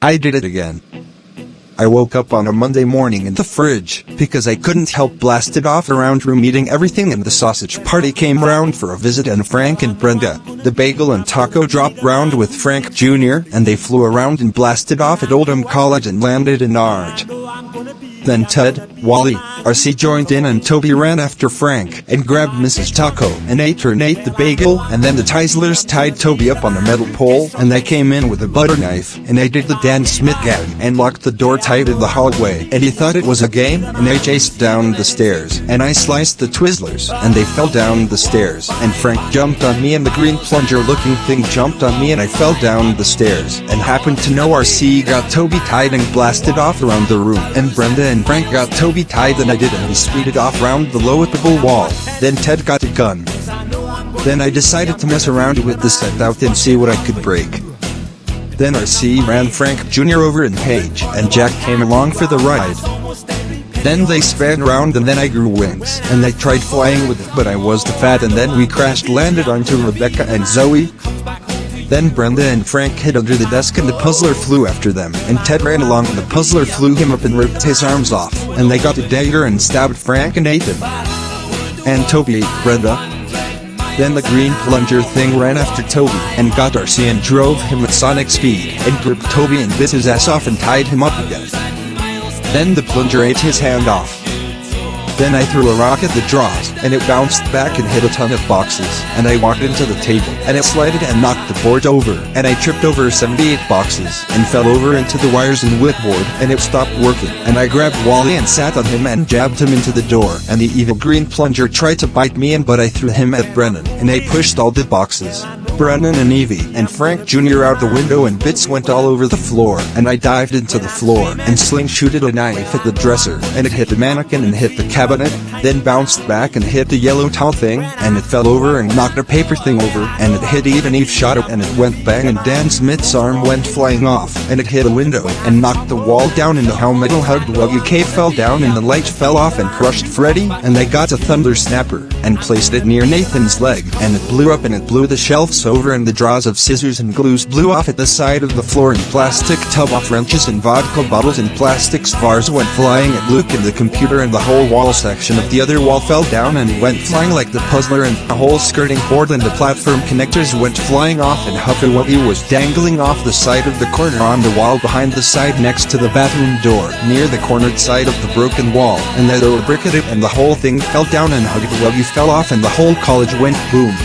I did it again. I woke up on a Monday morning in the fridge, because I couldn't help blasted off around room eating everything, and the sausage party came round for a visit, and Frank and Brenda, the bagel and taco, dropped round with Frank Jr., and they flew around and blasted off at Oldham College and landed in art. Then Ted, Wally, RC joined in, and Toby ran after Frank and grabbed Mrs. Taco and ate the bagel, and then the Teislers tied Toby up on a metal pole, and I came in with a butter knife, and I did the Dan Smith gag and locked the door tight in the hallway, and he thought it was a game, and I chased down the stairs, and I sliced the Twizzlers, and they fell down the stairs, and Frank jumped on me, and the green plunger looking thing jumped on me, and I fell down the stairs, and happened to know RC got Toby tied and blasted off around the room, and Brenda and Frank got Toby tied, and I did, and we speeded off round the low-uppable wall. Then Ted got a gun. Then I decided to mess around with the set out and see what I could break. Then RC ran Frank Jr. over, and Paige and Jack came along for the ride. Then they span around, and then I grew wings, and I tried flying with it, but I was too fat, and then we landed onto Rebecca and Zoe. Then Brenda and Frank hid under the desk, and the puzzler flew after them, and Ted ran along, and the puzzler flew him up and ripped his arms off, and they got a dagger and stabbed Frank and ate him. And Toby ate Brenda. Then the green plunger thing ran after Toby, and got RC and drove him at sonic speed, and gripped Toby and bit his ass off and tied him up again. Then the plunger ate his hand off. Then I threw a rock at the drawers, and it bounced back and hit a ton of boxes, and I walked into the table, and it slided and knocked the board over, and I tripped over 78 boxes, and fell over into the wires and whipboard, and it stopped working, and I grabbed Wally and sat on him and jabbed him into the door, and the evil green plunger tried to bite me, but I threw him at Brennan, and I pushed all the boxes, Brennan and Evie and Frank Jr. out the window, and bits went all over the floor, and I dived into the floor, and slingshooted a knife at the dresser, and it hit the mannequin and hit the cabinet, then bounced back and hit the yellow towel thing, and it fell over and knocked a paper thing over, and it hit Eve, and Eve shot it, and it went bang, and Dan Smith's arm went flying off, and it hit a window, and knocked the wall down, and the how metal hugged WK fell down, and the light fell off and crushed Freddy, and I got a thunder snapper, and placed it near Nathan's leg, and it blew up, and it blew the shelves over, and the drawers of scissors and glues blew off at the side of the floor, and plastic tub off wrenches and vodka bottles and plastic spars went flying at Luke and the computer, and the whole wall section of the other wall fell down and went flying like the puzzler, and the whole skirting board and the platform connectors went flying off, and Huffy Wuffy was dangling off the side of the corner on the wall behind the side next to the bathroom door, near the cornered side of the broken wall, and they threw a brick at it, and the whole thing fell down, and Huggy Wuggy fell off, and the whole college went boom.